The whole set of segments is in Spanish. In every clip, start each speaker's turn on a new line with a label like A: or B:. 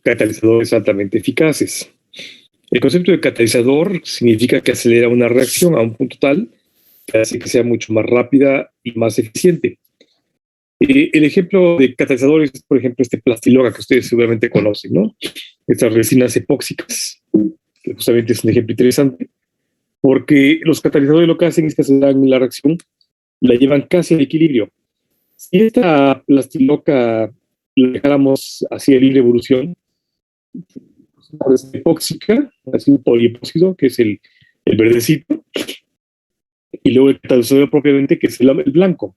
A: catalizadores altamente eficaces. El concepto de catalizador significa que acelera una reacción a un punto tal que hace que sea mucho más rápida y más eficiente. El ejemplo de catalizadores es, por ejemplo, este plastiloga que ustedes seguramente conocen, ¿no? Estas resinas epóxicas, que justamente es un ejemplo interesante, porque los catalizadores lo que hacen es que aceleran la reacción, la llevan casi al equilibrio. Si esta plastiloca la dejáramos así de libre evolución, pues, epóxica, así un poliepóxido, que es el verdecito, y luego el catalizador propiamente, que es el blanco.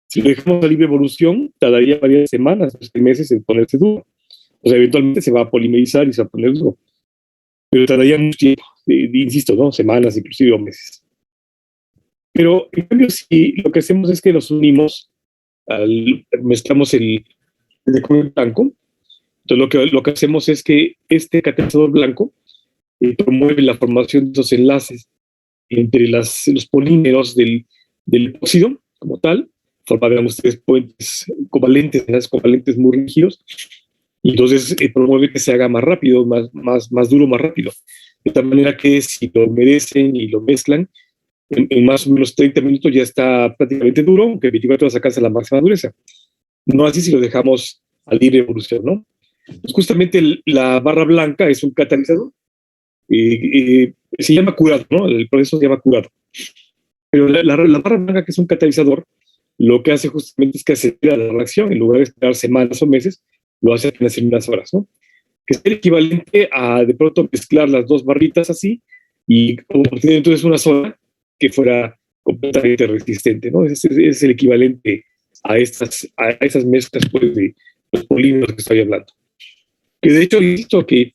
A: Si lo dejamos a libre evolución, tardaría varias semanas, meses en ponerse duro. O sea, eventualmente se va a polimerizar y se va a poner duro. Pero tardaría mucho tiempo, insisto, ¿no? Semanas, inclusive o meses. Pero en cambio, si lo que hacemos es que nos unimos, mezclamos con el blanco, entonces lo que hacemos es que este catalizador blanco promueve la formación de esos enlaces entre los polímeros del óxido como tal, forman ustedes puentes covalentes, enlaces covalentes muy rígidos, y entonces promueve que se haga más rápido, más duro, más rápido. De tal manera que si lo humedecen y lo mezclan, en más o menos 30 minutos ya está prácticamente duro, aunque 24 horas alcanza la máxima dureza. No así si lo dejamos a libre evolución, ¿no? Pues justamente la barra blanca es un catalizador, se llama curado, ¿no? El proceso se llama curado. Pero la barra blanca, que es un catalizador, lo que hace justamente es que acelera la reacción, en lugar de esperar semanas o meses, lo hace apenas en unas horas, ¿no? Que es el equivalente a de pronto mezclar las dos barritas así y obtener entonces una sola que fuera completamente resistente, ¿no? Ese es el equivalente a estas mezclas pues, de los polímeros que estoy hablando. Que de hecho, insisto que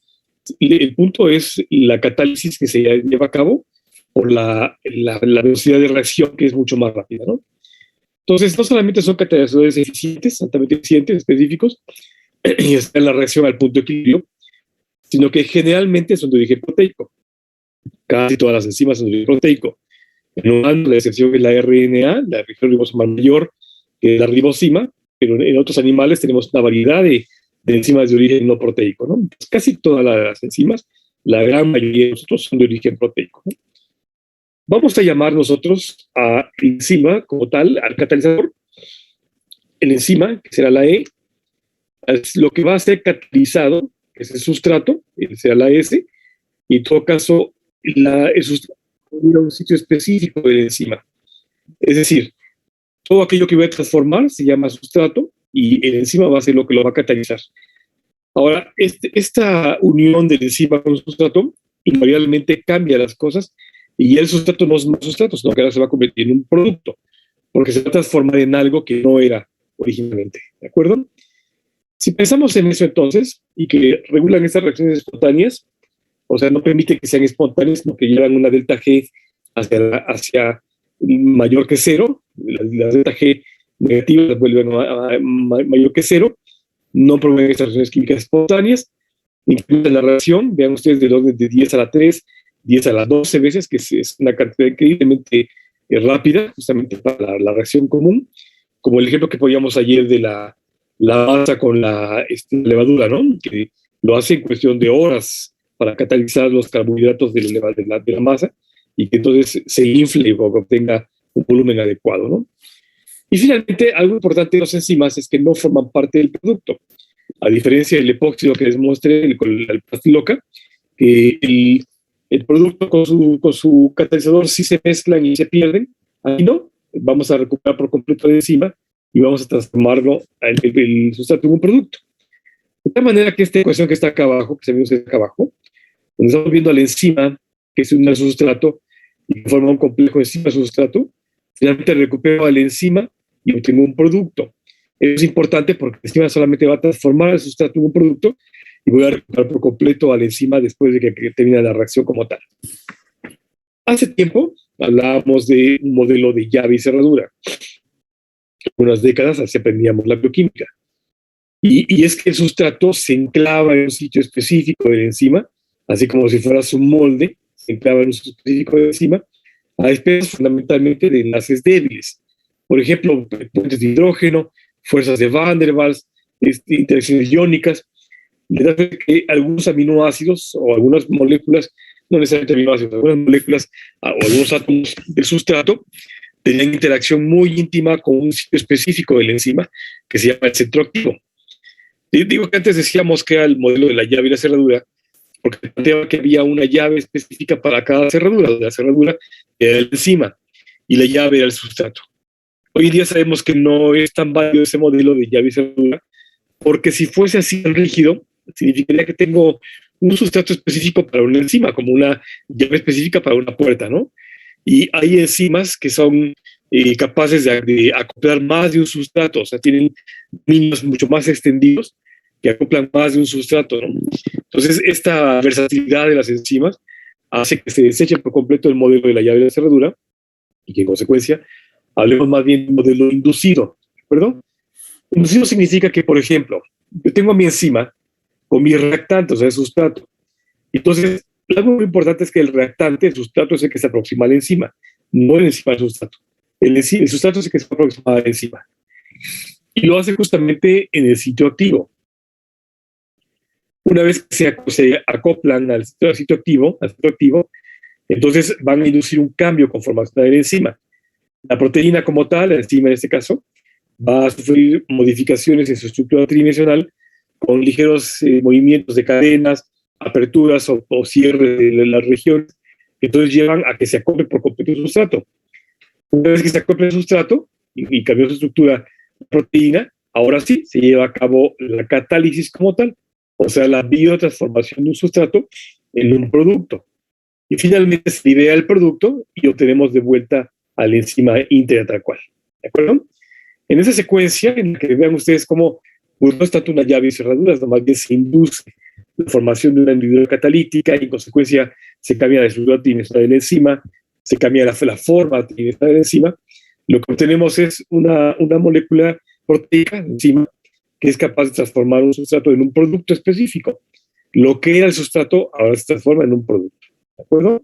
A: el punto es la catálisis que se lleva a cabo por la velocidad de reacción que es mucho más rápida, ¿no? Entonces, no solamente son catalizadores eficientes, altamente eficientes, específicos, y está en la reacción al punto de equilibrio, sino que generalmente son de origen proteico. Casi todas las enzimas son de origen proteico. En humanos, la excepción es la RNA, la región ribosomal mayor, que es la ribosima, pero en otros animales tenemos una variedad de enzimas de origen no proteico, ¿no? Entonces, casi todas las enzimas, la gran mayoría de nosotros son de origen proteico, ¿no? Vamos a llamar nosotros a enzima como tal, al catalizador, el enzima, que será la E, es lo que va a ser catalizado, que es el sustrato, será la S, y en todo caso, el sustrato va a un sitio específico de la enzima. Es decir, todo aquello que va a transformar se llama sustrato y el enzima va a ser lo que lo va a catalizar. Ahora, esta unión del enzima con el sustrato invariablemente cambia las cosas y el sustrato no es más sustrato, sino que ahora se va a convertir en un producto, porque se va a transformar en algo que no era originalmente, ¿de acuerdo? Si pensamos en eso entonces, y que regulan estas reacciones espontáneas, o sea, no permite que sean espontáneas, sino que llevan una delta G hacia mayor que cero, la delta G negativa las vuelven a mayor que cero, no promueven estas reacciones químicas espontáneas, incluyen la reacción, vean ustedes del orden de 10 a la 3, 10 a la 12 veces, que es una cantidad increíblemente rápida, justamente para la reacción común, como el ejemplo que poníamos ayer de la masa con la levadura, ¿no? Que lo hace en cuestión de horas para catalizar los carbohidratos de la masa y que entonces se infle o que obtenga un volumen adecuado, ¿no? Y finalmente, algo importante de los enzimas es que no forman parte del producto. A diferencia del epóxido que les mostré con la plastiloca, que el producto con su catalizador sí se mezclan y se pierden, aquí no, vamos a recuperar por completo la enzima y vamos a transformarlo, el sustrato en un producto. De tal manera que esta ecuación que está acá abajo, que se ve acá abajo, donde estamos viendo la enzima, que es un sustrato, y que forma un complejo enzima-sustrato, finalmente recupero la enzima y obtengo un producto. Eso es importante porque la enzima solamente va a transformar el sustrato en un producto y voy a recuperar por completo a la enzima después de que termine la reacción como tal. Hace tiempo hablábamos de un modelo de llave y cerradura. Unas décadas así aprendíamos la bioquímica. Y es que el sustrato se enclava en un sitio específico de la enzima, así como si fuera su molde, se enclava en un sitio específico de la enzima, a expensas fundamentalmente de enlaces débiles. Por ejemplo, puentes de hidrógeno, fuerzas de Van der Waals, interacciones iónicas. le hace que algunos aminoácidos o algunas moléculas, no necesariamente aminoácidos, algunas moléculas o algunos átomos del sustrato tenían interacción muy íntima con un sitio específico de la enzima que se llama el centro activo. Y digo que antes decíamos que era el modelo de la llave y la cerradura, porque planteaba que había una llave específica para cada cerradura. La cerradura era la enzima y la llave era el sustrato. Hoy en día sabemos que no es tan válido ese modelo de llave y cerradura, porque si fuese así tan rígido, significaría que tengo un sustrato específico para una enzima, como una llave específica para una puerta, ¿no? Y hay enzimas que son capaces de acoplar más de un sustrato, o sea, tienen dominios mucho más extendidos que acoplan más de un sustrato, ¿no? Entonces, esta versatilidad de las enzimas hace que se deseche por completo el modelo de la llave de la cerradura y que en consecuencia hablemos más bien de un modelo inducido, ¿de acuerdo? Inducido significa que, por ejemplo, yo tengo a mi enzima con mi reactante, o sea, el sustrato. Entonces, algo muy importante es que el reactante, el sustrato, es el que se aproxima a la enzima, no el enzima del sustrato. El sustrato es el que se aproxima a la enzima. Y lo hace justamente en el sitio activo. Una vez que se acoplan al sitio activo, entonces van a inducir un cambio con formación de la enzima. La proteína como tal, la enzima en este caso, va a sufrir modificaciones en su estructura tridimensional con ligeros movimientos de cadenas, aperturas o cierres de las regiones, que entonces llevan a que se acople por completo el sustrato. Una vez que se acople el sustrato y cambió su estructura la proteína, ahora sí se lleva a cabo la catálisis como tal, o sea, la biotransformación de un sustrato en un producto. Y finalmente se libera el producto y obtenemos de vuelta a la enzima íntegra tal cual. ¿De acuerdo? En esa secuencia, en la que vean ustedes cómo pues, no es tanto una llave y cerraduras, más bien se induce la formación de una hendidura catalítica y en consecuencia se cambia la estructura tridimensional de la enzima, se cambia la forma tridimensional de la enzima. Lo que obtenemos es una molécula proteica, enzima, que es capaz de transformar un sustrato en un producto específico. Lo que era el sustrato ahora se transforma en un producto. ¿De acuerdo?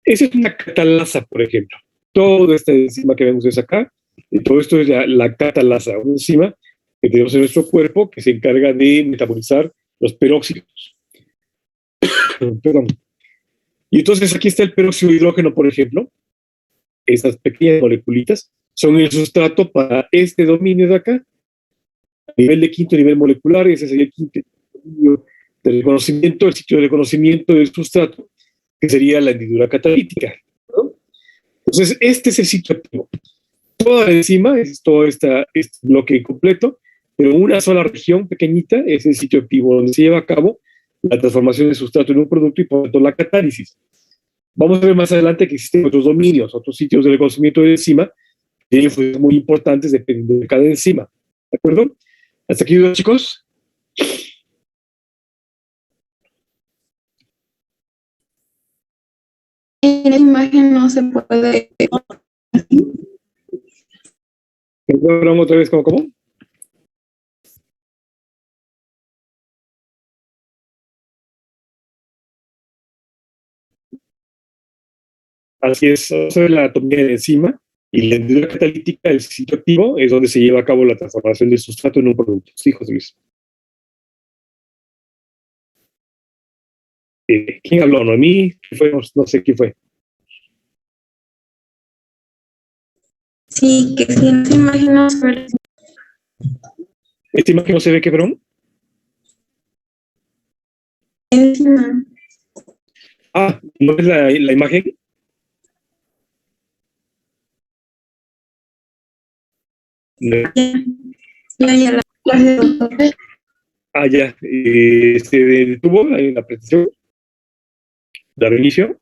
A: Esa es una catalasa, por ejemplo. Toda esta enzima que ven ustedes acá, y todo esto es la catalasa, una enzima que tenemos en nuestro cuerpo que se encarga de metabolizar los peróxidos. Perdón. Y entonces aquí está el peróxido de hidrógeno, por ejemplo. Estas pequeñas moleculitas son el sustrato para este dominio de acá. A nivel de quinto nivel molecular, ese sería el quinto dominio del reconocimiento, el sitio de reconocimiento del sustrato, que sería la hendidura catalítica, ¿no? Entonces, este es el sitio activo. Toda la enzima es todo este bloque completo, pero una sola región pequeñita es el sitio activo donde se lleva a cabo la transformación del sustrato en un producto y por lo tanto la catálisis. Vamos a ver más adelante que existen otros dominios, otros sitios de reconocimiento de la enzima que tienen influencias muy importantes dependiendo de cada enzima. ¿De acuerdo? Hasta aquí, chicos.
B: En la imagen no se puede.
A: ¿Otra vez cómo? Así es, vamos a ver la anatomía de la enzima y la hendidura catalítica, el sitio activo, es donde se lleva a cabo la transformación del sustrato en un producto. Sí, José Luis. ¿Quién habló? ¿Noemí? ¿Qué fue? No sé quién fue.
B: Sí, que si en esa imagen no se ve.
A: ¿Esta imagen no se ve qué, perdón?
B: Encima.
A: Ah, ¿no es la imagen? No.
B: Ya la clase, doctor.
A: Ah, ya. ¿Se detuvo la presentación? ¿La reinicio?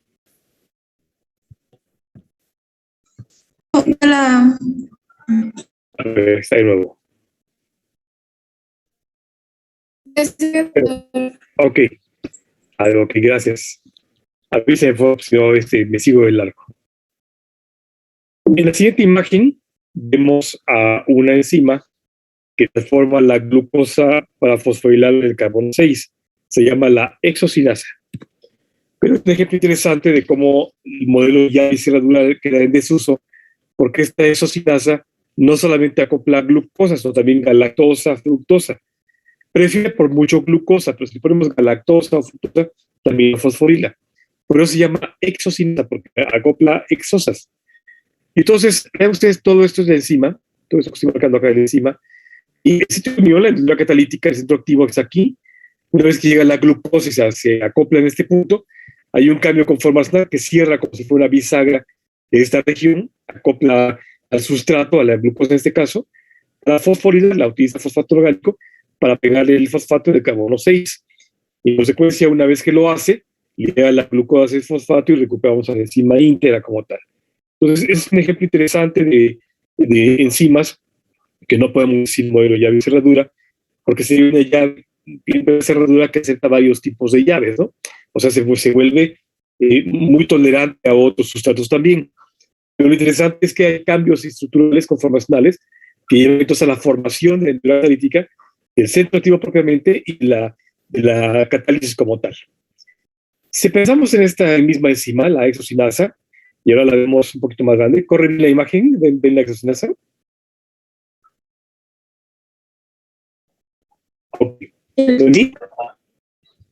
B: La...
A: A ver, está de nuevo. Ok. A ver, ok, gracias. Avísenme, si no, me sigo el largo. En la siguiente imagen vemos a una enzima que transforma la glucosa para fosforilar el carbono 6. Se llama la exocinasa. Pero es un ejemplo interesante de cómo el modelo ya de cerradura queda en desuso, porque esta exocinasa no solamente acopla glucosa, sino también galactosa, fructosa. prefiere por mucho glucosa, pero si ponemos galactosa o fructosa, también fosforila. Por eso se llama exocinasa, porque acopla exosas. Entonces, vean ustedes, todo esto es la enzima, todo esto que estoy marcando acá es la enzima, y el sitio de unión, la enzima catalítica, el centro activo es aquí. Una vez que llega la glucosa y se acopla en este punto, hay un cambio conformacional que cierra como si fuera una bisagra de esta región, acopla al sustrato, a la glucosa en este caso. La fosforila la utiliza fosfato orgánico para pegarle el fosfato de carbono 6. Y en consecuencia, una vez que lo hace, le da la glucosa el fosfato y recuperamos a la enzima íntegra como tal. Entonces, es un ejemplo interesante de enzimas que no podemos decir modelo llave y cerradura, porque sería una llave, una cerradura que acepta varios tipos de llaves, ¿no? O sea, se vuelve muy tolerante a otros sustratos también. Pero lo interesante es que hay cambios estructurales conformacionales que llevan entonces a la formación de la hendidura catalítica, del centro activo propiamente y de la catálisis como tal. Si pensamos en esta misma enzima, la exocinasa, y ahora la vemos un poquito más grande, corre la imagen, ven la exocinasa. Ok.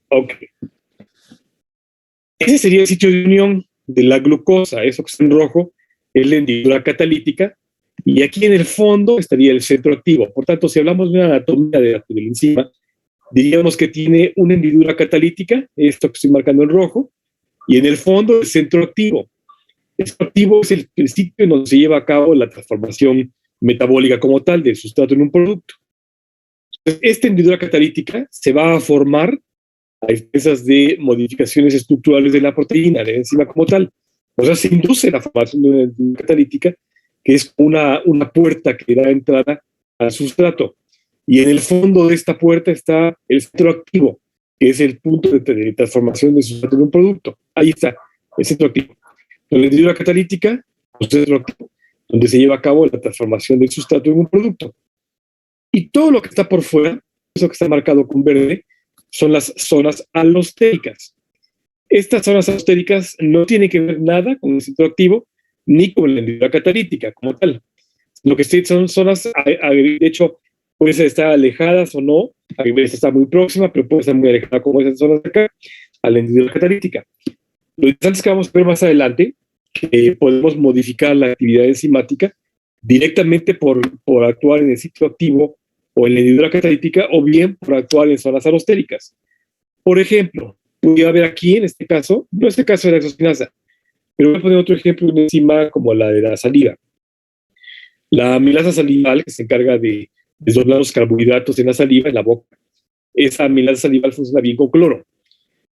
A: Ok. Ese sería el sitio de unión de la glucosa, eso que está en rojo es la hendidura catalítica, y aquí en el fondo estaría el centro activo. Por tanto, si hablamos de una anatomía de la enzima, diríamos que tiene una hendidura catalítica, esto que estoy marcando en rojo, y en el fondo el centro activo. El centro activo es el sitio en donde se lleva a cabo la transformación metabólica como tal del sustrato en un producto. Esta hendidura catalítica se va a formar a expensas de modificaciones estructurales de la proteína, de la enzima como tal. O sea, se induce la formación de una hendidura catalítica, que es una puerta que da entrada al sustrato. Y en el fondo de esta puerta está el centro activo, que es el punto de transformación del sustrato en un producto. Ahí está, el centro activo. La hendidura catalítica, el centro activo, donde se lleva a cabo la transformación del sustrato en un producto. Y todo lo que está por fuera, eso que está marcado con verde, son las zonas alostéricas. Estas zonas alostéricas no tienen que ver nada con el centro activo ni con la hendidura catalítica como tal. Lo que sí son zonas, de hecho, pueden estar alejadas o no, a veces está muy próxima, pero puede estar muy alejada como esas zonas de acá, a la hendidura catalítica. Lo interesante es que vamos a ver más adelante que podemos modificar la actividad enzimática directamente por actuar en el sitio activo o en la hendidura catalítica, o bien por actuar en zonas alostéricas. Por ejemplo, pudiera haber aquí, en este caso, no este caso de la exocinasa, pero voy a poner otro ejemplo de una enzima como la de la saliva. La amilasa salival, que se encarga de desdoblar los carbohidratos en la saliva, en la boca, esa amilasa salival funciona bien con cloro.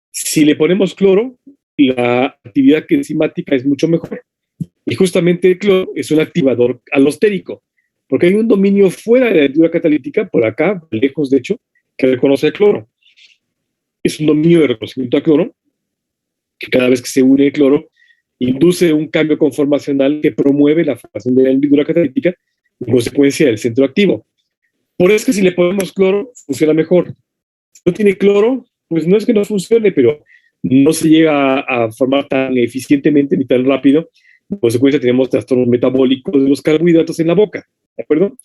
A: Si le ponemos cloro, la actividad enzimática es mucho mejor. Y justamente el cloro es un activador alostérico, porque hay un dominio fuera de la hendidura catalítica, por acá, lejos de hecho, que reconoce el cloro. Es un dominio de reconocimiento a cloro, que cada vez que se une el cloro, induce un cambio conformacional que promueve la formación de la hendidura catalítica en consecuencia del centro activo. Por eso es que si le ponemos cloro, funciona mejor. Si no tiene cloro, pues no es que no funcione, pero no se llega a formar tan eficientemente ni tan rápido. En consecuencia, tenemos trastornos metabólicos de los carbohidratos en la boca, ¿de acuerdo?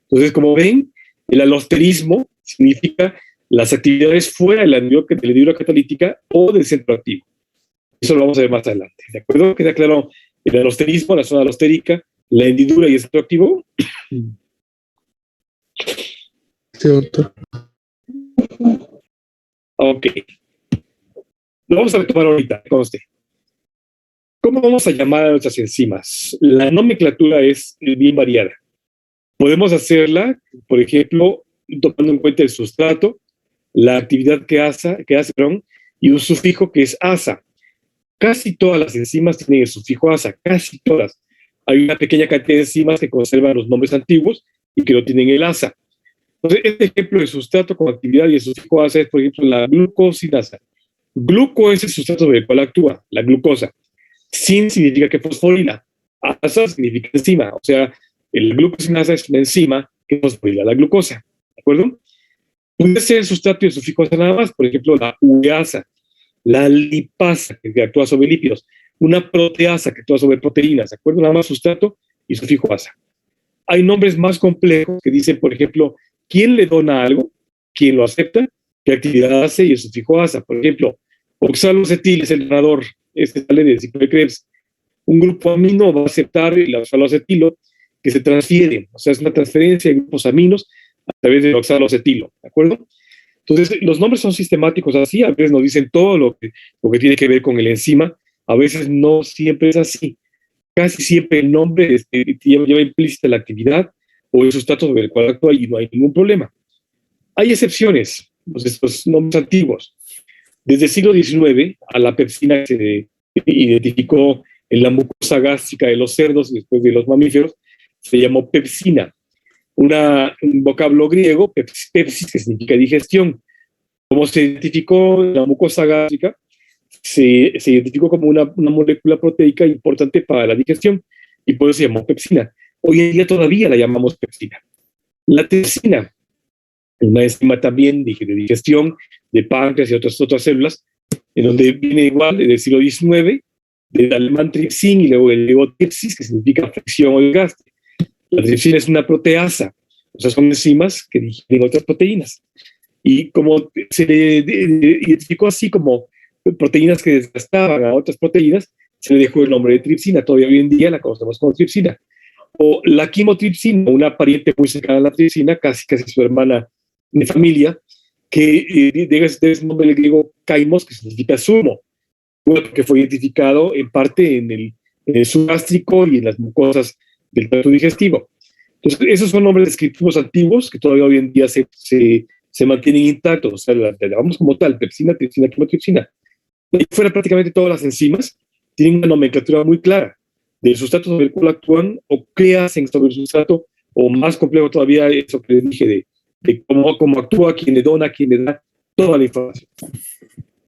A: Entonces, como ven, el alosterismo significa las actividades fuera de la hendidura catalítica o del centro activo. Eso lo vamos a ver más adelante, ¿de acuerdo? ¿Queda claro el alosterismo, la zona alostérica, la hendidura y el centro activo?
C: Sí, doctor.
A: Ok. Lo vamos a retomar ahorita, conste. ¿Cómo vamos a llamar a nuestras enzimas? La nomenclatura es bien variada. Podemos hacerla, por ejemplo, tomando en cuenta el sustrato, la actividad que hace, y un sufijo que es asa. Casi todas las enzimas tienen el sufijo asa, casi todas. Hay una pequeña cantidad de enzimas que conservan los nombres antiguos y que no tienen el asa. Entonces, este ejemplo de sustrato con actividad y el sufijo asa es, por ejemplo, la glucosinasa. Gluco es el sustrato sobre el cual actúa, la glucosa. Sin significa que fosforila. Asa significa enzima. O sea, el glucosinasa es una enzima que fosforila la glucosa. ¿De acuerdo? Puede ser el sustrato y el sufijo asa nada más. Por ejemplo, la ureasa, la lipasa, que actúa sobre lípidos, una proteasa, que actúa sobre proteínas. ¿De acuerdo? Nada más sustrato y sufijo asa. Hay nombres más complejos que dicen, por ejemplo, ¿quién le dona algo? quién lo acepta, qué actividad hace y el sufijo asa. Por ejemplo, oxaloacetil es el donador, este sale del ciclo de Krebs. Un grupo amino va a aceptar el oxaloacetilo que se transfiere, o sea, es una transferencia de grupos aminos a través del oxaloacetilo, ¿de acuerdo? Entonces, los nombres son sistemáticos así, a veces nos dicen todo lo que tiene que ver con el enzima, a veces no siempre es así. Casi siempre el nombre lleva implícita la actividad o el sustrato sobre el cual actúa y no hay ningún problema. Hay excepciones, pues estos nombres antiguos. Desde el siglo XIX, a la pepsina que se identificó en la mucosa gástrica de los cerdos y después de los mamíferos, se llamó pepsina. Un vocablo griego, pepsis, que significa digestión. Como se identificó en la mucosa gástrica, se identificó como una molécula proteica importante para la digestión y por eso se llamó pepsina. Hoy en día todavía la llamamos pepsina. La tripsina, una enzima también de digestión de páncreas y otras células, en donde viene igual del siglo XIX, del alemán tripsin y luego el griego tripsis, que significa fricción o desgaste. La tripsina es una proteasa, o sea, son enzimas que digieren otras proteínas. Y como se le identificó así como proteínas que desgastaban a otras proteínas, se le dejó el nombre de tripsina. Todavía hoy en día la conocemos como tripsina. O la quimotripsina, una pariente muy cercana a la tripsina, casi su hermana de familia, que debe el nombre del griego kaimos, que significa zumo, que fue identificado en parte en el subgástrico y en las mucosas del tracto digestivo. Entonces, esos son nombres descriptivos antiguos que todavía hoy en día se mantienen intactos, o sea, la llamamos como tal, pepsina, tripsina, quimotripsina. Y fuera prácticamente todas las enzimas tienen una nomenclatura muy clara del sustrato sobre el cual actúan o qué hacen sobre el sustrato, o más complejo todavía eso que les dije de cómo actúa, quién le dona, quién le da, toda la información.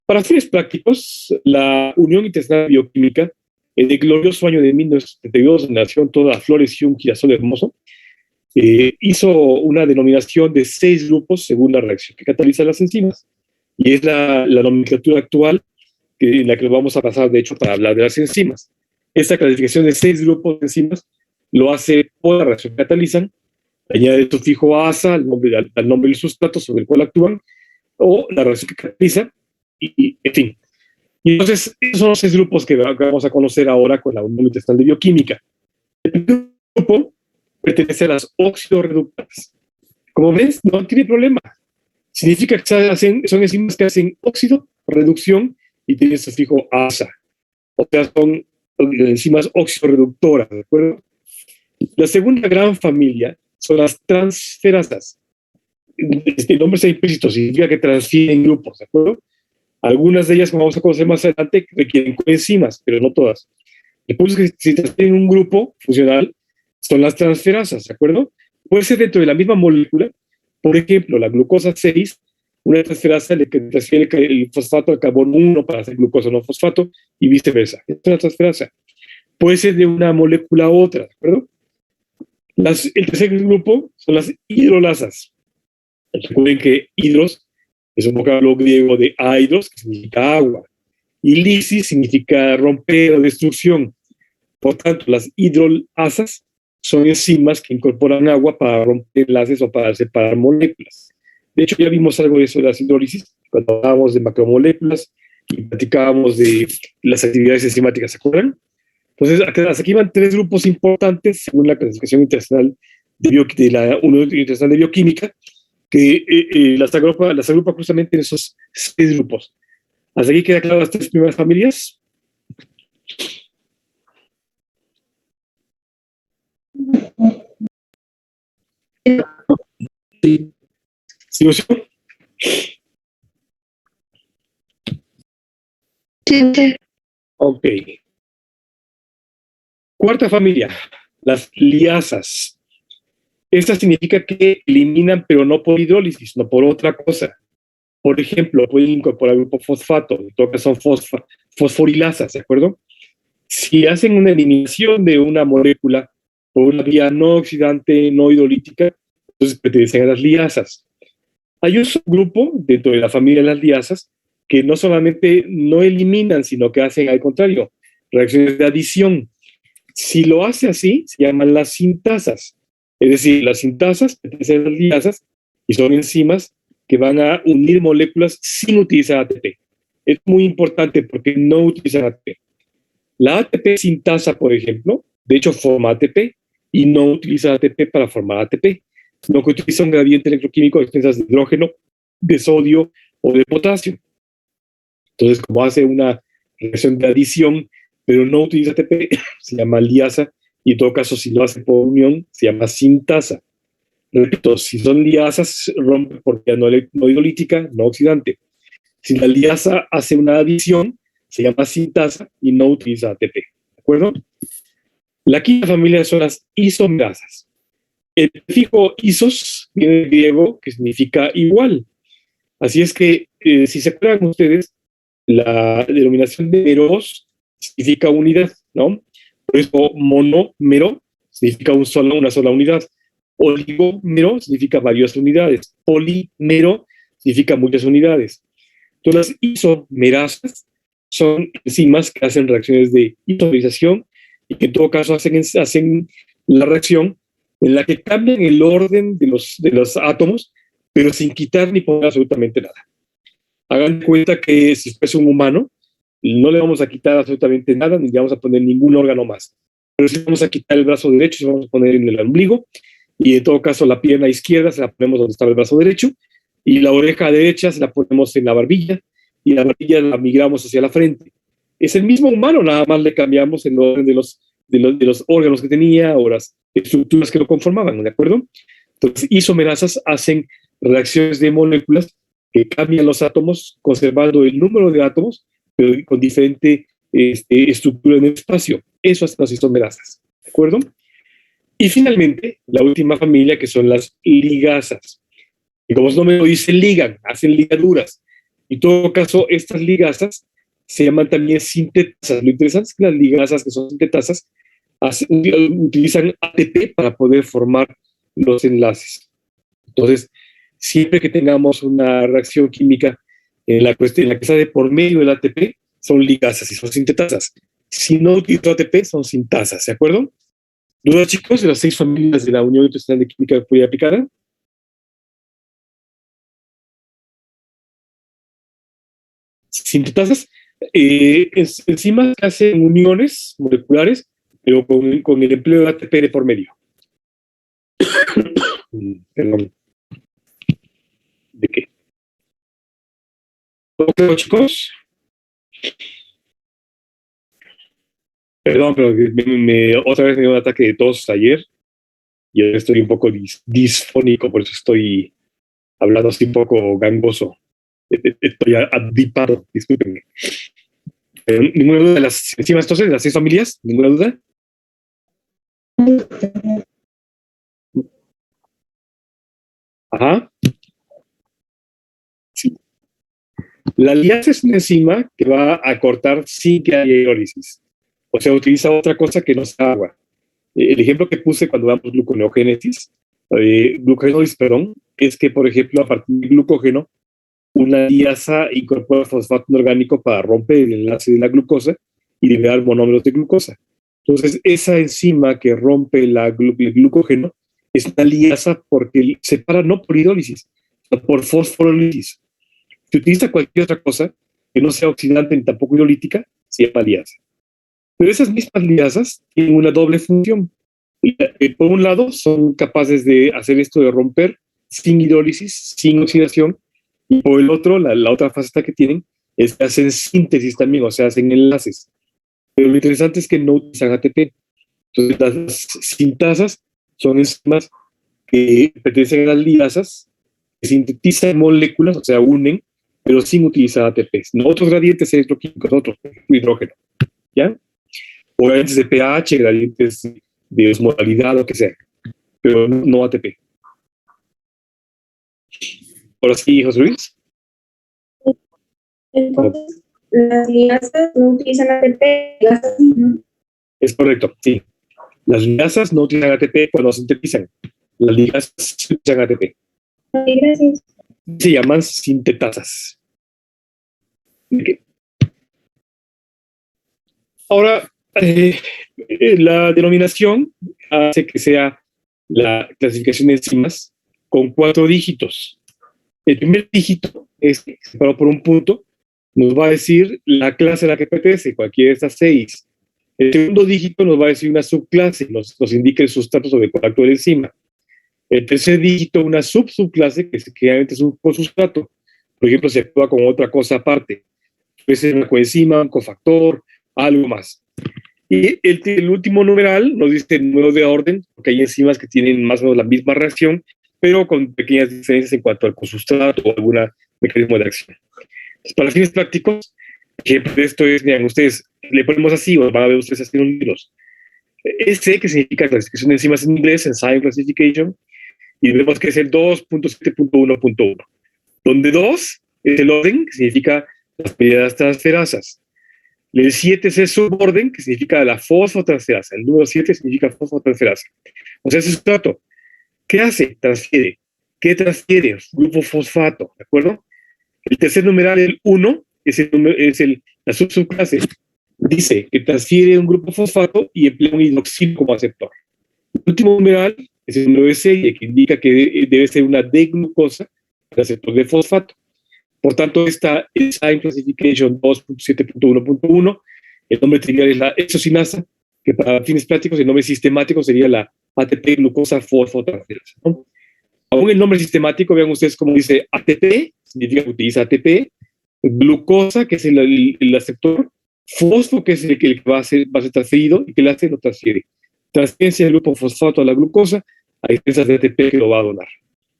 A: Para fines prácticos, la Unión Internacional de Bioquímica, en el glorioso año de 1972, nació toda flores y un girasol hermoso, hizo una denominación de 6 grupos según la reacción que cataliza las enzimas. Y es la nomenclatura actual en la que nos vamos a pasar, de hecho, para hablar de las enzimas. Esta clasificación de 6 grupos de enzimas lo hace por la reacción que catalizan, añade el sufijo asa al nombre del sustrato sobre el cual actúan, o la reacción que cataliza, y en fin. Y entonces, esos son los 6 grupos que vamos a conocer ahora con la Unión Internacional de Bioquímica. El grupo pertenece a las oxidorreductanas. Como ves, no tiene problema. Significa que son enzimas que hacen óxido, reducción, y tienen sufijo asa. O sea, son enzimas oxidorreductoras, ¿de acuerdo? La segunda gran familia son las transferasas. Este nombre está implícito, significa que transfieren grupos, ¿de acuerdo? Algunas de ellas, como vamos a conocer más adelante, requieren coenzimas, pero no todas. Después que si transfieren un grupo funcional, son las transferasas, ¿de acuerdo? Puede ser dentro de la misma molécula, por ejemplo, la glucosa 6, una transferasa le transfiere el fosfato al carbono 1 para hacer glucosa no fosfato y viceversa. Es una transferasa. Puede ser de una molécula a otra, ¿de acuerdo? El tercer grupo son las hidrolasas. Recuerden que hidros es un vocablo griego de aidos, que significa agua, y lisis significa romper o destrucción. Por tanto, las hidrolasas son enzimas que incorporan agua para romper enlaces o para separar moléculas. De hecho, ya vimos algo de eso de la hidrólisis, cuando hablábamos de macromoléculas y platicábamos de las actividades enzimáticas, ¿se acuerdan? Entonces, aquí van 3 grupos importantes, según la clasificación internacional de la Unión Internacional de Bioquímica, que las agrupa justamente en esos 6 grupos. ¿Hasta aquí queda claro las 3 primeras familias? Sí. ¿Sí o sí?
B: Sí.
A: Ok. Cuarta familia, las liasas. Esta significa que eliminan, pero no por hidrólisis, no por otra cosa. Por ejemplo, pueden incorporar grupo fosfato, en todo caso son fosforilasas, ¿de acuerdo? Si hacen una eliminación de una molécula por una vía no oxidante, no hidrolítica, entonces pertenecen a las liasas. Hay un subgrupo dentro de la familia de las liasas que no solamente no eliminan, sino que hacen al contrario, reacciones de adición. Si lo hace así, se llaman las sintasas. Es decir, las sintasas pertenecen a las liasas y son enzimas que van a unir moléculas sin utilizar ATP. Es muy importante porque no utilizan ATP. La ATP sintasa, por ejemplo, de hecho forma ATP y no utiliza ATP para formar ATP, sino que utiliza un gradiente electroquímico de expensas de hidrógeno, de sodio o de potasio. Entonces, como hace una reacción de adición, pero no utiliza ATP, se llama liasa, y en todo caso, si lo hace por unión, se llama sintasa. Repito, si son liasas, rompe por vía no hidrolítica, no oxidante. Si la liasa hace una adición, se llama sintasa y no utiliza ATP. ¿De acuerdo? La quinta familia son las isomerasas. El prefijo isos viene del griego, que significa igual. Así es que, si se acuerdan ustedes, la denominación de meros significa unidad, ¿no? Por eso monómero significa una sola unidad. Oligómero significa varias unidades. Polímero significa muchas unidades. Entonces, las isomerasas son enzimas que hacen reacciones de isomerización y que en todo caso hacen la reacción en la que cambian el orden de los átomos, pero sin quitar ni poner absolutamente nada. Hagan cuenta que si fuese un humano, no le vamos a quitar absolutamente nada, ni le vamos a poner ningún órgano más. Pero si vamos a quitar el brazo derecho, se vamos a poner en el ombligo, y en todo caso la pierna izquierda se la ponemos donde estaba el brazo derecho, y la oreja derecha se la ponemos en la barbilla, y la barbilla la migramos hacia la frente. Es el mismo humano, nada más le cambiamos el orden de los órganos que tenía o las estructuras que lo conformaban, ¿de acuerdo? Entonces, isomerasas hacen reacciones de moléculas que cambian los átomos, conservando el número de átomos, pero con diferente estructura en el espacio. Eso hacen las isomerasas, ¿de acuerdo? Y finalmente, la última familia, que son las ligasas. Y como su nombre lo dice, ligan, hacen ligaduras. En todo caso, estas ligasas se llaman también sintetasas. Lo interesante es que las ligasas, que son sintetasas, utilizan ATP para poder formar los enlaces. Entonces, siempre que tengamos una reacción química en la que sale por medio del ATP, son ligasas y son sintetasas. Si no utilizo ATP, son sintasas, ¿de acuerdo? ¿Dudas, chicos, de las 6 familias de la Unión Internacional de Química que fue aplicada? Sintetasas, enzimas que hacen uniones moleculares, pero con el empleo de ATP de por medio. Perdón. ¿De qué? ¿Todo, chicos? Perdón, pero otra vez me dio un ataque de tos ayer y ahora estoy un poco disfónico, por eso estoy hablando así un poco gangoso. Estoy adipado, discúlpenme. ¿Ninguna duda de las enzimas entonces, de las 6 familias? ¿Ninguna duda? Ajá. Sí. La liasa es una enzima que va a cortar sin que haya hidrólisis. O sea, utiliza otra cosa que no sea agua. El ejemplo que puse cuando damos gluconeogénesis, glucogénolis, perdón, es que, por ejemplo, a partir del glucógeno, una liasa incorpora fosfato inorgánico para romper el enlace de la glucosa y liberar monómeros de glucosa. Entonces, esa enzima que rompe el glucógeno es una liasa porque separa no por hidrólisis, sino por fosfolílisis. Si utiliza cualquier otra cosa que no sea oxidante ni tampoco hidrolítica, se llama liasa. Pero esas mismas liasas tienen una doble función. Por un lado, son capaces de hacer esto de romper sin hidrólisis, sin oxidación, y por el otro, la otra faceta que tienen es que hacen síntesis también, o sea, hacen enlaces. Pero lo interesante es que no utilizan ATP. Entonces, las sintasas son enzimas que pertenecen a las liasas, que sintetizan moléculas, o sea, unen, pero sin utilizar ATP. No otros gradientes electroquímicos, otros, hidrógeno, ¿ya? O gradientes de pH, gradientes de osmolaridad, lo que sea, pero no ATP. Ahora sí, José Luis.
B: Entonces, las ligasas no utilizan ATP, ligasas sí, ¿no?
A: Es correcto, sí. Las ligasas no utilizan ATP cuando sintetizan. Las ligasas sí utilizan ATP.
B: Sí, gracias.
A: Se llaman sintetasas. ¿Okay? Ahora, la denominación hace que sea la clasificación de enzimas con 4 dígitos. El primer dígito, separado por un punto, nos va a decir la clase a la que pertenece, cualquiera de estas 6. El segundo dígito nos va a decir una subclase, nos indica el sustrato sobre el cual actúa la enzima. El tercer dígito, una subclase, que generalmente es un cosustrato. Por ejemplo, se actúa con otra cosa aparte. Puede ser una coenzima, un cofactor, algo más. Y el último numeral nos dice el número de orden, porque hay enzimas que tienen más o menos la misma reacción, pero con pequeñas diferencias en cuanto al cosustrato o algún mecanismo de acción. Entonces, para fines prácticos, ejemplo de esto es, miren, ustedes le ponemos así, o van a ver ustedes así en los libros. S, que significa clasificación de enzimas en inglés, Enzyme Classification, y vemos que es el 2.7.1.1, donde 2 es el orden, que significa las medidas transferasas. El 7 es el suborden, que significa la fosfotransferasa. El número 7 significa fosfotransferasa. O sea, ese sustrato. ¿Qué hace? Transfiere. ¿Qué transfiere? Grupo fosfato, ¿de acuerdo? El tercer numeral, el 1, la subclase. Dice que transfiere un grupo fosfato y emplea un hidroxilo como aceptor. El último numeral es el número de serie, que indica que debe ser una D-glucosa, el aceptor de fosfato. Por tanto, esta Enzyme Classification 2.7.1.1, el nombre trivial es la exocinasa, que para fines prácticos el nombre sistemático sería la ATP glucosa fosfotransferasa, ¿no? Aún el nombre sistemático, vean ustedes cómo dice ATP, significa que utiliza ATP, glucosa, que es el aceptor, fosfo, que es el que va a ser transferido, y que el ATP lo transfiere. Transferencia del grupo fosfato a la glucosa, a expensas de ATP que lo va a donar.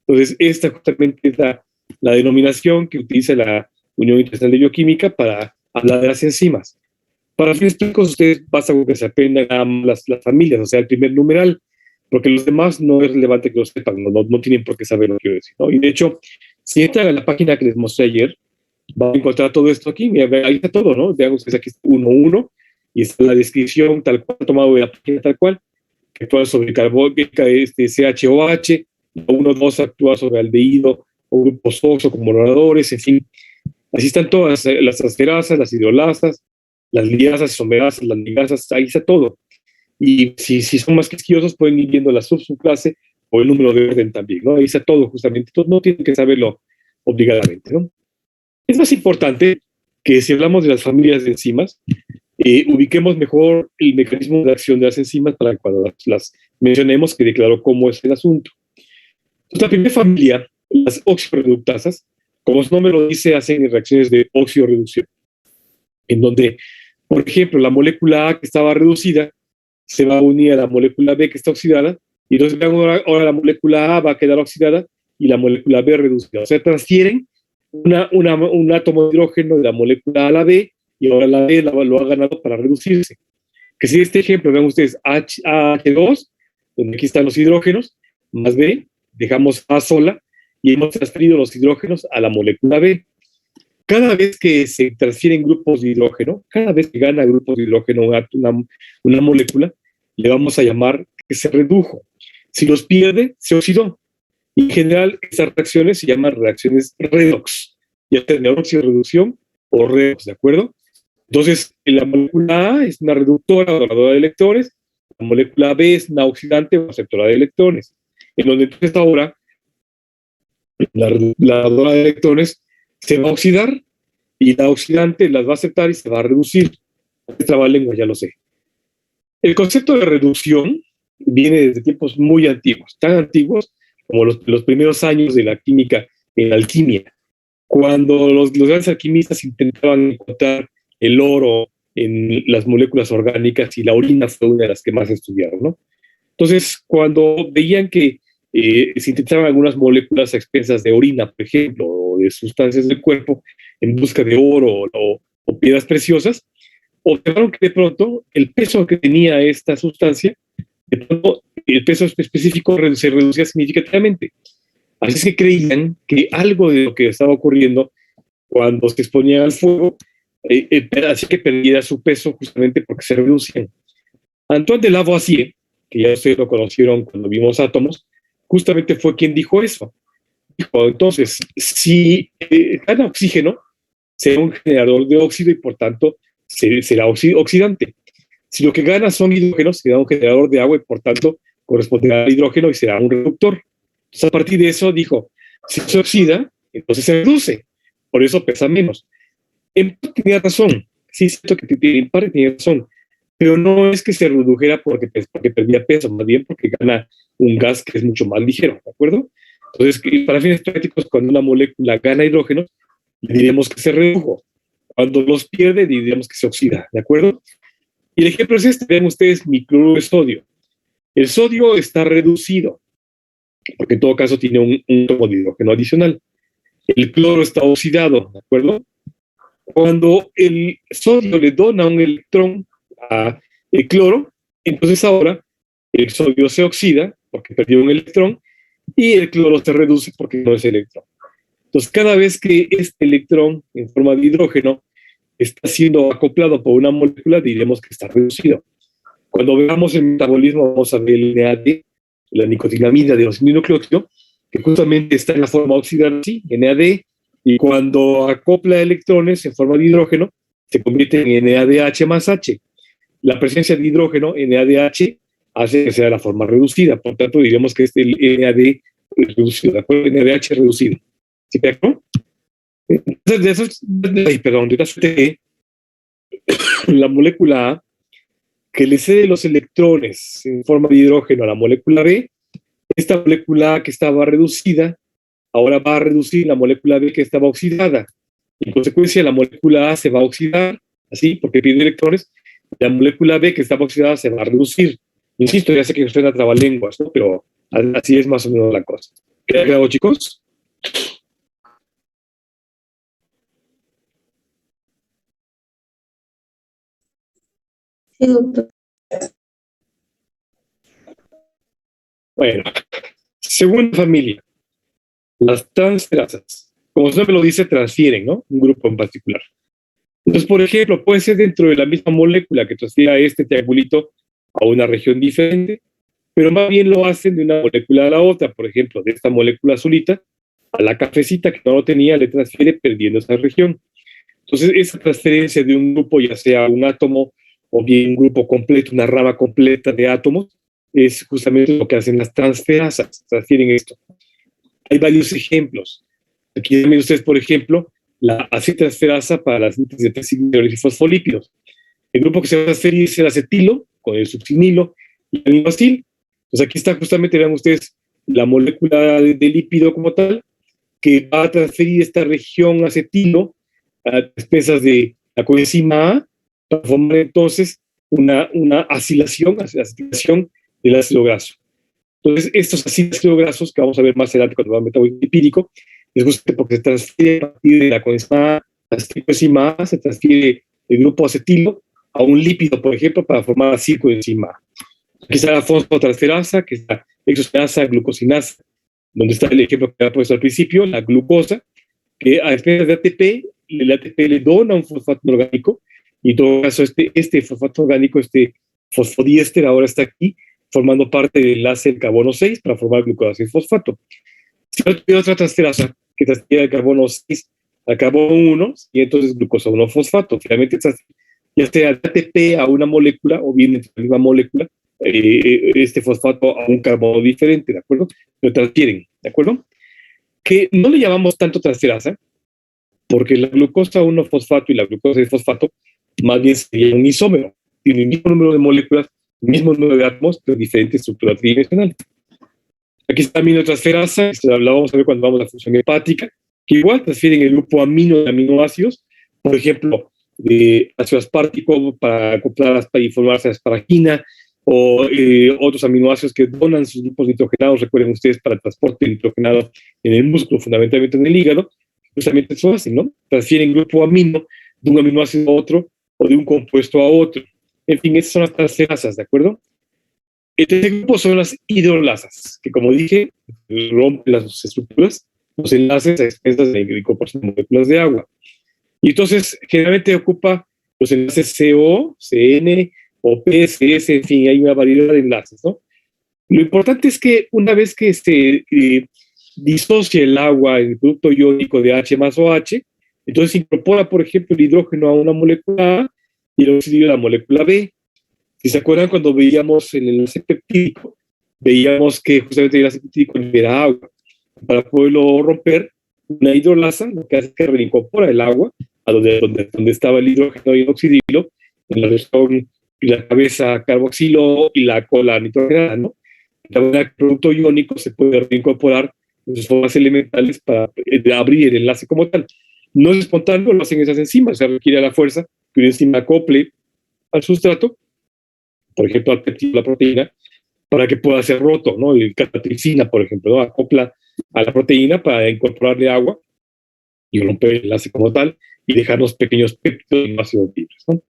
A: Entonces, esta justamente es la denominación que utiliza la Unión Internacional de Bioquímica para hablar de las enzimas. Para fines prácticos, ustedes basta con que se aprendan a las familias, o sea, el primer numeral, porque los demás no es relevante que lo sepan, no tienen por qué saber lo que quiero decir, ¿no? Y de hecho, si entran a la página que les mostré ayer, van a encontrar todo esto aquí. Mira, ahí está todo, ¿no? Vean ustedes, aquí está 1.1, y está la descripción tal cual, tomado de la página tal cual, que actúa sobre el carbono, CHOH, 1.2 actúa sobre aldehído o grupos oxo como monoradores, en fin. Así están todas, las transferasas, las hidrolasas, las liasas, isomerasas, las ligasas, ahí está todo. Y si son más quisquillosos, pueden ir viendo la subclase o el número de orden también, ¿no? Ahí está todo, justamente. Entonces, no tienen que saberlo obligadamente, ¿no? Es más importante que si hablamos de las familias de enzimas, ubiquemos mejor el mecanismo de acción de las enzimas para cuando las mencionemos, quede claro cómo es el asunto. Entonces, la primera familia, las oxidorreductasas, como su nombre lo dice, hacen reacciones de oxidorreducción, en donde, por ejemplo, la molécula A que estaba reducida se va a unir a la molécula B que está oxidada, y entonces ahora la molécula A va a quedar oxidada y la molécula B reducida. O sea, transfieren un átomo de hidrógeno de la molécula A a la B, y ahora la B lo ha ganado para reducirse. Que si este ejemplo, vean ustedes, H2, donde aquí están los hidrógenos, más B, dejamos A sola, y hemos transferido los hidrógenos a la molécula B. Cada vez que se transfieren grupos de hidrógeno, cada vez que gana grupos de hidrógeno una molécula, le vamos a llamar que se redujo. Si los pierde, se oxidó. Y en general, estas reacciones se llaman reacciones redox, ya sea de oxidorreducción o redox, ¿de acuerdo? Entonces, la molécula A es una reductora o donadora de electrones, la molécula B es una oxidante o aceptora de electrones, en donde entonces ahora la donadora de electrones se va a oxidar y la oxidante las va a aceptar y se va a reducir. Es trabalengua, ya lo sé. El concepto de reducción viene desde tiempos muy antiguos, tan antiguos como los primeros años de la química en la alquimia, cuando los grandes alquimistas intentaban encontrar el oro en las moléculas orgánicas, y la orina fue una de las que más estudiaron, ¿no? Entonces, cuando veían que se intentaban algunas moléculas a expensas de orina, por ejemplo, o de sustancias del cuerpo, en busca de oro o piedras preciosas, observaron que de pronto el peso que tenía esta sustancia, de pronto el peso específico se reducía significativamente. Así es que creían que algo de lo que estaba ocurriendo cuando se exponían al fuego hacía que perdiera su peso justamente porque se reducían. Antoine de Lavoisier, que ya ustedes lo conocieron cuando vimos átomos, justamente fue quien dijo eso. Dijo, entonces, si gana oxígeno, será un generador de óxido y por tanto será oxidante. Si lo que gana son hidrógenos, será un generador de agua y por tanto corresponderá al hidrógeno y será un reductor. Entonces, a partir de eso dijo, si se oxida, entonces se reduce, por eso pesa menos. En parte tenía razón, sí es cierto que en parte tenía razón, pero no es que se redujera porque perdía peso, más bien porque gana un gas que es mucho más ligero, ¿de acuerdo? Entonces, para fines prácticos, cuando una molécula gana hidrógeno, diremos que se redujo. Cuando los pierde, diremos que se oxida, ¿de acuerdo? Y el ejemplo es este, vean ustedes mi cloruro de sodio. El sodio está reducido, porque en todo caso tiene un átomo de hidrógeno adicional. El cloro está oxidado, ¿de acuerdo? Cuando el sodio le dona un electrón al cloro, entonces ahora el sodio se oxida porque perdió un electrón y el cloro se reduce porque no es electrón. Entonces, cada vez que este electrón en forma de hidrógeno está siendo acoplado por una molécula, diremos que está reducido. Cuando veamos el metabolismo, vamos a ver el NAD, la nicotinamida de los nucleótidos, que justamente está en la forma oxidada, sí, NAD, y cuando acopla electrones en forma de hidrógeno, se convierte en NADH más H. La presencia de hidrógeno, NADH, hace que sea la forma reducida. Por tanto, diremos que es el NAD reducido, ¿de acuerdo? NADH reducido. ¿Sí me acuerdo? Entonces, de la molécula A, que le cede los electrones en forma de hidrógeno a la molécula B, esta molécula A que estaba reducida, ahora va a reducir la molécula B que estaba oxidada. En consecuencia, la molécula A se va a oxidar, así, porque pierde electrones, la molécula B que estaba oxidada se va a reducir. Insisto, ya sé que suena trabalenguas, ¿no? Pero así es más o menos la cosa. ¿Queda claro, chicos?
B: Sí, doctor.
A: Bueno, segunda familia, las transferasas. Como su nombre lo dice, transfieren, ¿no? Un grupo en particular. Entonces, por ejemplo, puede ser dentro de la misma molécula que transfiera este triangulito a una región diferente, pero más bien lo hacen de una molécula a la otra. Por ejemplo, de esta molécula azulita a la cafecita que no lo tenía, le transfiere perdiendo esa región. Entonces, esa transferencia de un grupo, ya sea un átomo o bien un grupo completo, una rama completa de átomos, es justamente lo que hacen las transferasas, transfieren esto. Hay varios ejemplos. Aquí ven ustedes, por ejemplo, la acetiltransferasa para la síntesis de triglicéridos y fosfolípidos. El grupo que se va a transferir es el acetilo con el succinilo y el aminoacil. Entonces aquí está justamente, vean ustedes, la molécula de lípido como tal, que va a transferir esta región acetilo a expensas de la coenzima A para formar entonces una acetilación del ácido graso. Entonces, estos ácidos grasos que vamos a ver más adelante cuando va a metabolismo lipídico, es justamente porque se transfiere a partir de la coenzima A, se transfiere el grupo acetilo a un lípido, por ejemplo, para formar la circoenzima A. Aquí está la fosfotransferasa, que es la exocinasa, glucosinasa, donde está el ejemplo que había puesto al principio, la glucosa, que a especie de ATP, el ATP le dona un fosfato orgánico, y en todo caso este fosfato orgánico, este fosfodiéster ahora está aquí, formando parte del enlace del carbono 6 para formar glucosa 6 fosfato. Si hay otra transferasa que transfiere el carbono 6 al carbono 1, y entonces glucosa 1 fosfato. Finalmente, ya sea el ATP a una molécula o bien entre la misma molécula, este fosfato a un carbono diferente, ¿de acuerdo? Lo transfieren, ¿de acuerdo? Que no le llamamos tanto transferasa, porque la glucosa 1 fosfato y la glucosa 6 fosfato más bien sería un isómero, tiene el mismo número de moléculas, el mismo número de átomos, pero diferente estructura tridimensional. Aquí está la aminotransferasa, que la vamos a ver cuando vamos a la función hepática, que igual transfieren el grupo amino de aminoácidos, por ejemplo, de ácido aspartico para acoplar y formarse asparagina, o otros aminoácidos que donan sus grupos nitrogenados, recuerden ustedes, para el transporte nitrogenado en el músculo, fundamentalmente en el hígado, justamente eso hacen, ¿no? Transfieren grupo amino de un aminoácido a otro o de un compuesto a otro. En fin, esas son las transferasas, ¿de acuerdo? El tercer grupo son las hidrolasas, que como dije, rompen las estructuras, los enlaces a expensas de incorporación de moléculas de agua. Y entonces, generalmente ocupa los enlaces CO, CN, o PS, en fin, hay una variedad de enlaces, ¿no? Lo importante es que una vez que se disocia el agua en el producto iónico de H más OH, entonces se incorpora, por ejemplo, el hidrógeno a una molécula A y el oxígeno a la molécula B. Si se acuerdan, cuando veíamos el enlace peptídico, veíamos que justamente el enlace peptídico era agua. Para poderlo romper, Una hidrolasa lo que hace es que reincorpora el agua a donde estaba el hidrógeno y el oxidilo, en la región y la cabeza carboxilo y la cola nitrogenada, ¿no? De manera que el producto iónico se puede reincorporar en sus formas elementales para abrir el enlace como tal. No es espontáneo, lo hacen esas enzimas, se requiere la fuerza que una enzima acople al sustrato, por ejemplo, al péptido, la proteína, para que pueda ser roto, ¿no? El catatricina, por ejemplo, ¿no? Acopla a la proteína para incorporarle agua y romper el enlace como tal y dejarnos pequeños péptidos y ácidos libres, ¿no?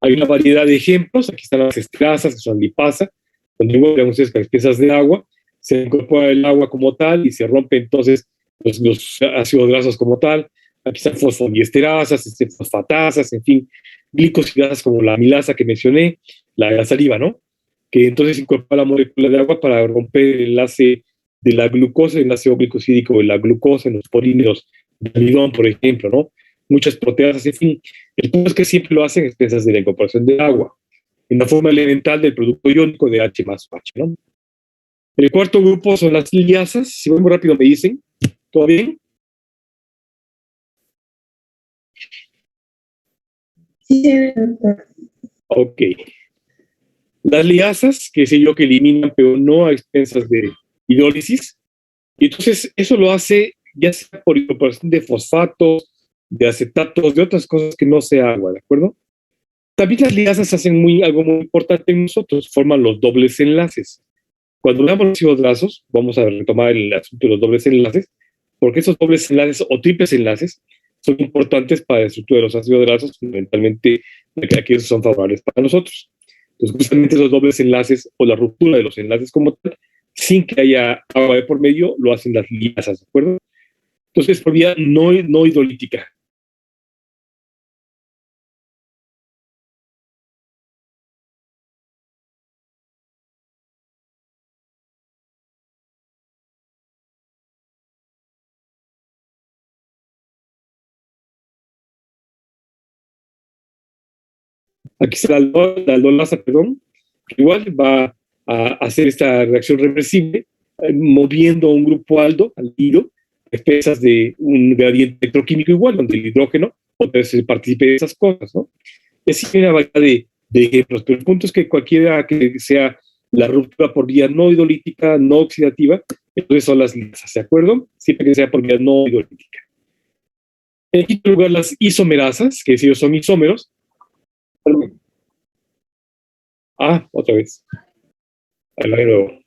A: Hay una variedad de ejemplos, aquí están las esterasas, que son lipasa, donde vean ustedes que las piezas de agua, se incorpora el agua como tal y se rompe entonces los ácidos grasos como tal. Aquí están fosfodiesterasas, fosfatasas, en fin, glicosidasas como la amilasa que mencioné, la saliva, ¿no? Que entonces incorpora la molécula de agua para romper el enlace de la glucosa, el enlace glicosídico de la glucosa en los polímeros de almidón, por ejemplo, ¿no? Muchas proteasas, en fin. El punto es que siempre lo hacen a expensas de la incorporación de agua, en la forma elemental del producto iónico de H más H, ¿no? El cuarto grupo son las liasas. Si voy muy rápido me dicen, ¿todo bien?
B: Sí, doctor.
A: Ok. Las liasas, que sé yo, que eliminan, pero no a expensas de hidrólisis. Y entonces eso lo hace ya sea por incorporación de fosfatos, de acetatos, de otras cosas que no sea agua, ¿de acuerdo? También las liasas hacen algo muy importante en nosotros, forman los dobles enlaces. Cuando hablamos de ácidos grasos, vamos a retomar el asunto de los dobles enlaces, porque esos dobles enlaces o triples enlaces son importantes para la estructura de los ácidos grasos, fundamentalmente aquellos son favorables para nosotros. Entonces, justamente esos dobles enlaces o la ruptura de los enlaces como tal, sin que haya agua de por medio, lo hacen las liasas, ¿de acuerdo? Entonces, por vía no hidrolítica. Aquí está la aldolasa, perdón, que igual va a hacer esta reacción reversible, moviendo a un grupo aldido, a expensas de un gradiente electroquímico igual, donde el hidrógeno se participe de esas cosas, ¿no? Y así hay una variedad de ejemplos, pero el punto es que cualquiera que sea la ruptura por vía no hidrolítica, no oxidativa, entonces son las liasas, ¿de acuerdo? Siempre que sea por vía no hidrolítica. En quinto lugar, las isomerasas, que si son isómeros. Otra vez. Ahí va de nuevo.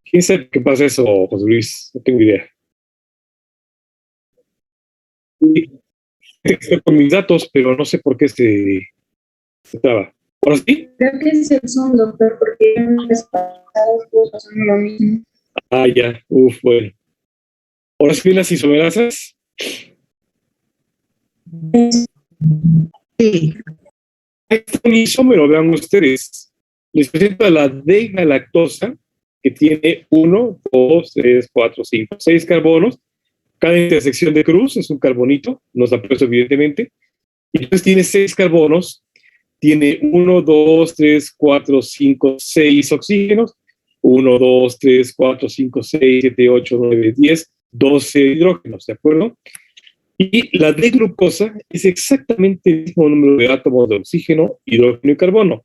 A: ¿Quién sabe qué pasa eso, José Luis? No tengo idea. Estoy con mis datos, pero no sé por qué se traba. ¿Ahora sí?
B: Creo que es el Zoom, doctor, porque en las pasadas cosas son lo mismo.
A: Ya. Bueno. Ahora sí, las isomerasas.
B: Sí.
A: Este es un isómero, vean ustedes. Les presento la D-galactosa, que tiene 1, 2, 3, 4, 5, 6 carbonos. Cada intersección de cruz es un carbonito, nos han puesto evidentemente. Y entonces tiene 6 carbonos, tiene 1, 2, 3, 4, 5, 6 oxígenos, 1, 2, 3, 4, 5, 6, 7, 8, 9, 10, 12 hidrógenos, ¿de acuerdo? Y la D-glucosa es exactamente el mismo número de átomos de oxígeno, hidrógeno y carbono.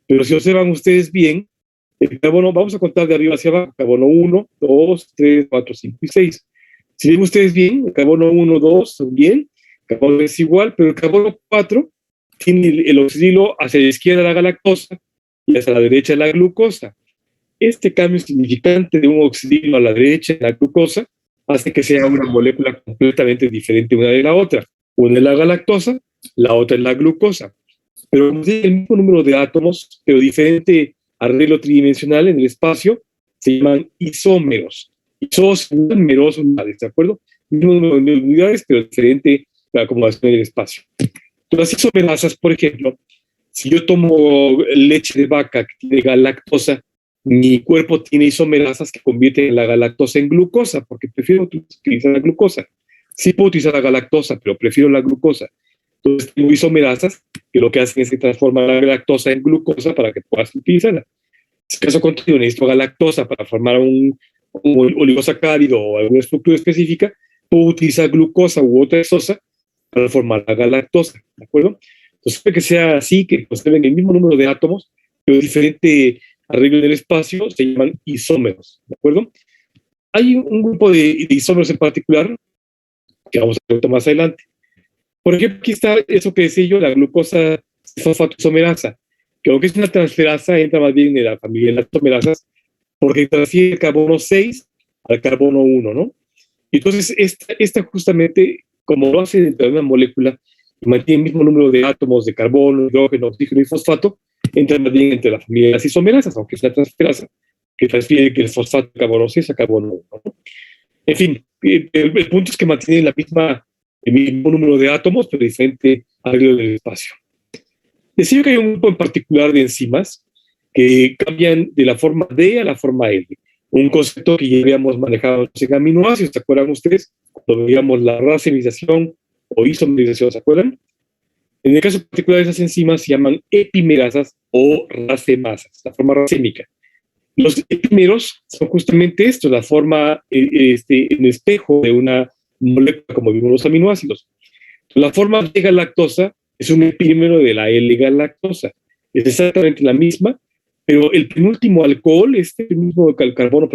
A: Pero si observan ustedes bien, el carbono, vamos a contar de arriba hacia abajo, carbono 1, 2, 3, 4, 5 y 6. Si ven ustedes bien, el carbono 1, 2 son bien, el carbono es igual, pero el carbono 4 tiene el oxidilo hacia la izquierda la galactosa y hacia la derecha la glucosa. Este cambio significante de un oxidilo a la derecha de la glucosa hace que sea una molécula completamente diferente una de la otra. Una es la galactosa, la otra es la glucosa. Pero como tiene el mismo número de átomos, pero diferente arreglo tridimensional en el espacio, se llaman isómeros. Isómeros unidades, ¿de acuerdo? Mismo número de unidades, pero diferente la acomodación en el espacio. Las isomerasas, por ejemplo, si yo tomo leche de vaca que tiene galactosa, mi cuerpo tiene isomerasas que convierten la galactosa en glucosa, porque prefiero utilizar la glucosa. Sí puedo utilizar la galactosa, pero prefiero la glucosa. Entonces tengo isomerasas que lo que hacen es que transforman la galactosa en glucosa para que puedas utilizarla. En este caso contrario, necesito galactosa para formar un oligosacárido o alguna estructura específica, puede utilizar glucosa u otra exosa para formar la galactosa, ¿de acuerdo? Entonces, puede que sea así, que conserven el mismo número de átomos, pero diferente arreglo en el espacio, se llaman isómeros, ¿de acuerdo? Hay un grupo de isómeros en particular que vamos a ver más adelante. Por ejemplo, aquí está eso que decía yo, la glucosa fosfatoisomerasa, que aunque es una transferasa, entra más bien en la familia de las isomerasas, porque transfiere el carbono 6 al carbono 1, ¿no? Entonces, esta justamente, como lo hace dentro de una molécula, y mantiene el mismo número de átomos de carbono, hidrógeno, oxígeno y fosfato, entra más bien entre la familia de las isomerasas, aunque es una transferasa, que transfiere el fosfato de carbono 6 a carbono 1, ¿no? En fin, el punto es que mantiene el mismo número de átomos, pero diferente arreglo del espacio. Decía que hay un grupo en particular de enzimas que cambian de la forma D a la forma L. Un concepto que ya habíamos manejado en aminoácidos, ¿se acuerdan ustedes? Cuando veíamos la racemización o isomerización, ¿se acuerdan? En el caso particular de esas enzimas se llaman epimerasas o racemasas, la forma racémica. Los epímeros son justamente esto, la forma en espejo de una molécula, como vimos los aminoácidos. La forma de galactosa es un epímero de la L-galactosa. Es exactamente la misma, pero el penúltimo alcohol, el mismo carbono,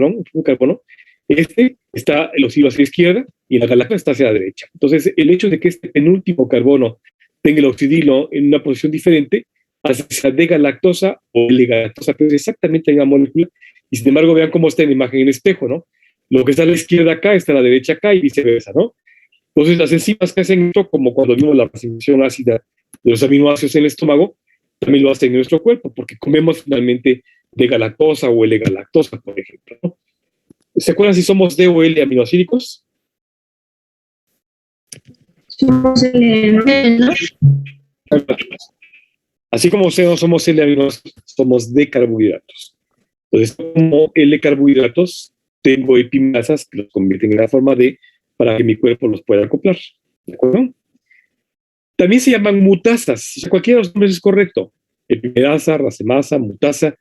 A: está el oxígeno hacia la izquierda y la galactosa está hacia la derecha. Entonces, el hecho de que este penúltimo carbono tenga el oxidilo en una posición diferente hace que sea D-galactosa o L-galactosa, que es exactamente la molécula, y sin embargo, vean cómo está en la imagen en espejo, ¿no? Lo que está a la izquierda acá está a la derecha acá y viceversa, ¿no? Entonces, las enzimas que hacen esto, como cuando vimos la reacción ácida de los aminoácidos en el estómago, también lo hacen en nuestro cuerpo, porque comemos finalmente D-galactosa o L-galactosa, por ejemplo, ¿no? ¿Se acuerdan si somos D o L aminoácidos?
B: Somos L, ¿no?
A: Así como somos L aminoácidos, somos D carbohidratos. Entonces, como L carbohidratos, tengo epimerasas que los convierten en la forma D para que mi cuerpo los pueda acoplar. ¿De acuerdo? También se llaman mutasas. O sea, cualquiera de los nombres es correcto. Epimerasa, racemasa, mutasa,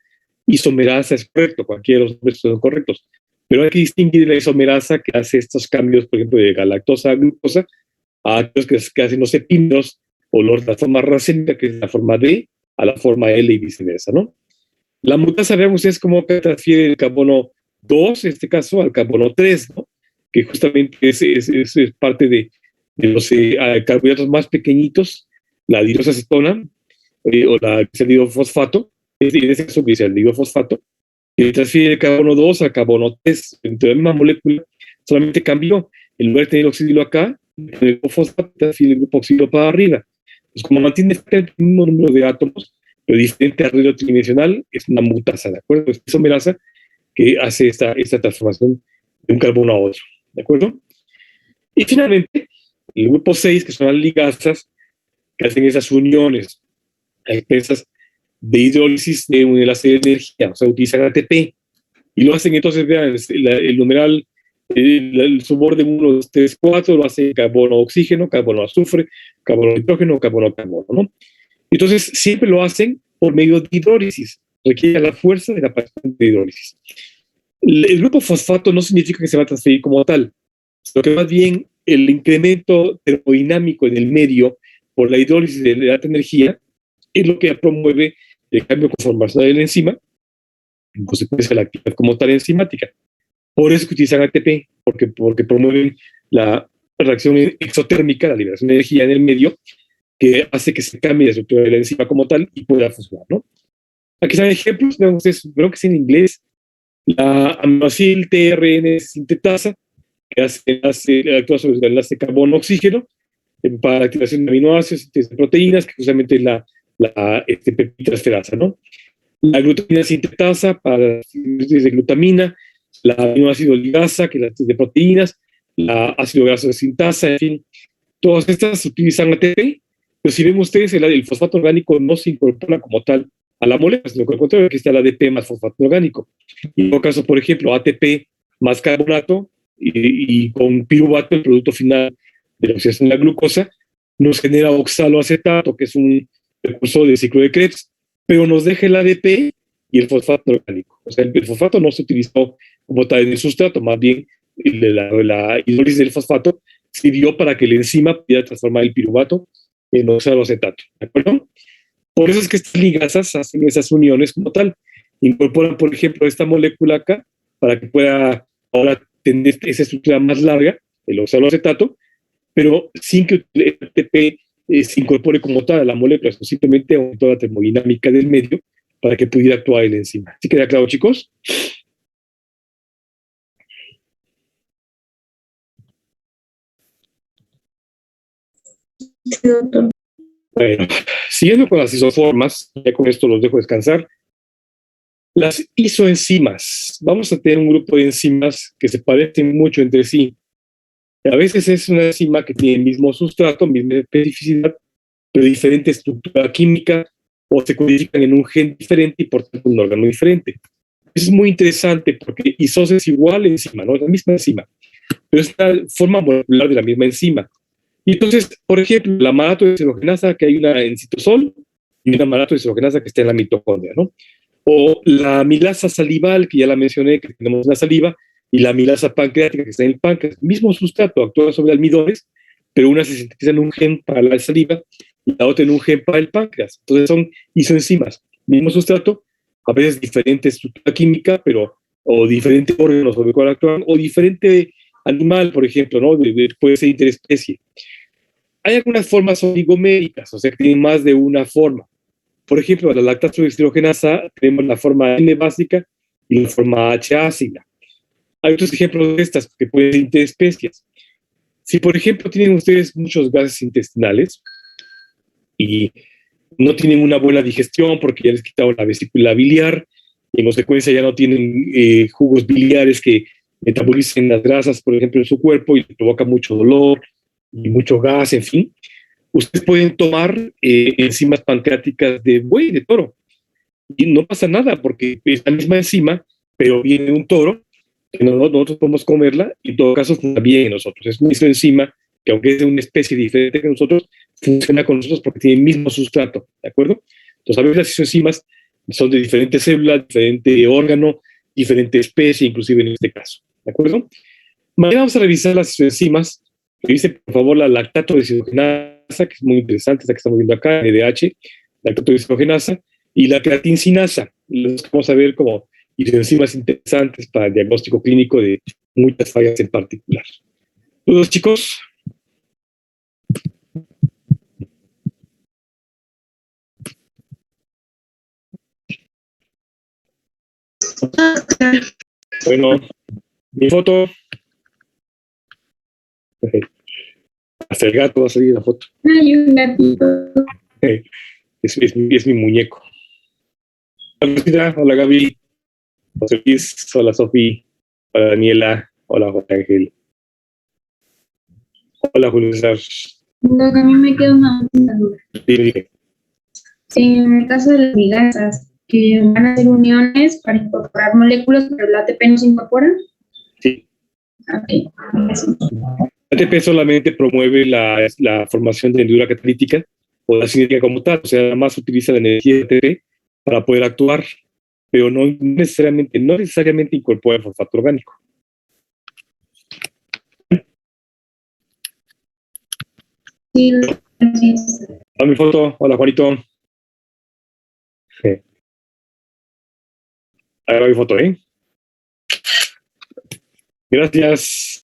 A: isomerasa es correcto. Cualquiera de los nombres son correctos. Pero hay que distinguir la isomerasa que hace estos cambios, por ejemplo, de galactosa a glucosa, a aquellos que hacen los epímeros o la forma racémica, que es la forma D, a la forma L y viceversa, ¿no? La mutasa, vean ustedes cómo transfiere el carbono 2, en este caso, al carbono 3, ¿no? Que justamente es parte de los carbohidratos más pequeñitos, la dihidroacetona o la glicalidofosfato, en este caso glicalidofosfato, que transfiere el carbono 2 al carbono 3 entre la misma molécula, solamente cambió, en lugar de tener el oxidilo acá, el fosfato transfiere el grupo oxidilo para arriba. Pues como mantiene el mismo número de átomos, pero diferente arreglo tridimensional, es una mutasa, ¿de acuerdo? Es isomerasa que hace esta transformación de un carbono a otro, ¿de acuerdo? Y finalmente, el grupo 6, que son las ligasas, que hacen esas uniones a expensas de hidrólisis de un enlace de energía, o sea, utilizan ATP, y lo hacen entonces, vean, el numeral, el suborden 1, 2, 3, 4, lo hace carbono, oxígeno, carbono, azufre, carbono, nitrógeno, carbono, carbono, ¿no? Entonces, siempre lo hacen por medio de hidrólisis, requiere la fuerza de la aparición de hidrólisis. El grupo fosfato no significa que se va a transferir como tal, sino que más bien el incremento termodinámico en el medio por la hidrólisis de alta energía es lo que promueve el cambio conformacional de la enzima, en consecuencia de la actividad como tal enzimática. Por eso que utilizan ATP, porque promueven la reacción exotérmica, la liberación de energía en el medio, que hace que se cambie la estructura de la enzima como tal y pueda funcionar, ¿no? Aquí están ejemplos, vean ustedes, creo que es en inglés, la aminoacil TRN sintetasa, que actúa sobre el enlace carbono-oxígeno para la activación de aminoácidos, de proteínas, que justamente es la peptidrasferasa, ¿no? La glutamina sintetasa para la síntesis de glutamina, la aminoácido ligasa, que es la síntesis de proteínas, la ácido graso de sintasa, en fin, todas estas utilizan ATP, pero si ven ustedes, el fosfato orgánico no se incorpora como tal a la molécula, sino que al contrario, aquí está el ADP más fosfato orgánico. Y en todo caso, por ejemplo, ATP más carbonato y con piruvato, el producto final de la oxidación de la glucosa, nos genera oxaloacetato, que es un precursor del ciclo de Krebs, pero nos deja el ADP y el fosfato orgánico. O sea, el fosfato no se utilizó como tal en el sustrato, más bien la hidrólisis del fosfato sirvió para que la enzima pudiera transformar el piruvato en oxaloacetato, ¿de acuerdo? Por eso es que estas ligasas hacen esas uniones como tal. Incorporan, por ejemplo, esta molécula acá para que pueda ahora tener esa estructura más larga, el oxaloacetato, pero sin que el ATP se incorpore como tal a la molécula, sino simplemente aumentó la termodinámica del medio para que pudiera actuar el enzima. ¿Sí queda claro, chicos?
B: Sí, doctor.
A: Bueno, siguiendo con las isoformas, ya con esto los dejo descansar. Las isoenzimas. Vamos a tener un grupo de enzimas que se parecen mucho entre sí. A veces es una enzima que tiene el mismo sustrato, misma especificidad, pero diferente estructura química, o se codifican en un gen diferente y por tanto un órgano diferente. Eso es muy interesante porque isos es igual enzima, ¿no? Es la misma enzima, pero es una forma molecular de la misma enzima. Y entonces, por ejemplo, la malato-deshidrogenasa, que hay una en citosol y una malato-deshidrogenasa que está en la mitocondria, ¿no? O la amilasa salival, que ya la mencioné, que tenemos en la saliva, y la amilasa pancreática, que está en el páncreas. Mismo sustrato, actúa sobre almidones, pero una se sintetiza en un gen para la saliva y la otra en un gen para el páncreas. Entonces son isoenzimas. Mismo sustrato, a veces diferente estructura química, pero o diferente órgano sobre el cual actúan, o diferente animal, por ejemplo, ¿no? Puede ser interespecie. Hay algunas formas oligoméricas, o sea, que tienen más de una forma. Por ejemplo, la lactato deshidrogenasa tenemos la forma N básica y la forma H ácida. Hay otros ejemplos de estas que pueden ser interespecies. Si, por ejemplo, tienen ustedes muchos gases intestinales y no tienen una buena digestión porque ya les quitaron la vesícula biliar y en consecuencia ya no tienen jugos biliares que metabolicen las grasas, por ejemplo, en su cuerpo y les provoca mucho dolor y mucho gas, en fin, ustedes pueden tomar enzimas pancreáticas de buey, de toro, y no pasa nada porque es la misma enzima, pero viene de un toro, que nosotros podemos comerla y en todo caso funciona bien en nosotros. Es una enzima que aunque es de una especie diferente que nosotros, funciona con nosotros porque tiene el mismo sustrato, ¿de acuerdo? Entonces a veces las enzimas son de diferentes células, diferente órgano, diferente especie, inclusive en este caso, ¿de acuerdo? Mañana vamos a revisar las enzimas. Revise, por favor, la lactato deshidrogenasa, que es muy interesante, esta que estamos viendo acá, LDH, lactato deshidrogenasa, y la creatincinasa. Los vamos a ver como enzimas interesantes para el diagnóstico clínico de muchas fallas en particular. ¿Todos, chicos? Bueno, mi foto. Hasta el gato va a salir la foto.
B: Hay un gatito.
A: Es mi muñeco. Hola, Rosita. Hola, Gaby. José Luis. Hola, Sofía. Hola, Daniela. Hola, José Ángel. Hola, Julio César.
B: Doc, a mí me queda una duda.
A: Dime.
B: En el caso de las ligasas, que van a hacer uniones para incorporar moléculas, pero el ATP no se incorpora.
A: Sí.
B: Ok, gracias.
A: ATP solamente promueve la formación de hendidura catalítica o la sinergia como tal, o sea, nada más utiliza la energía de ATP para poder actuar, pero no necesariamente incorpora el fosfato orgánico.
B: Sí, gracias.
A: A mi foto. Hola, Juanito. Ahí va mi foto, ¿eh? Gracias.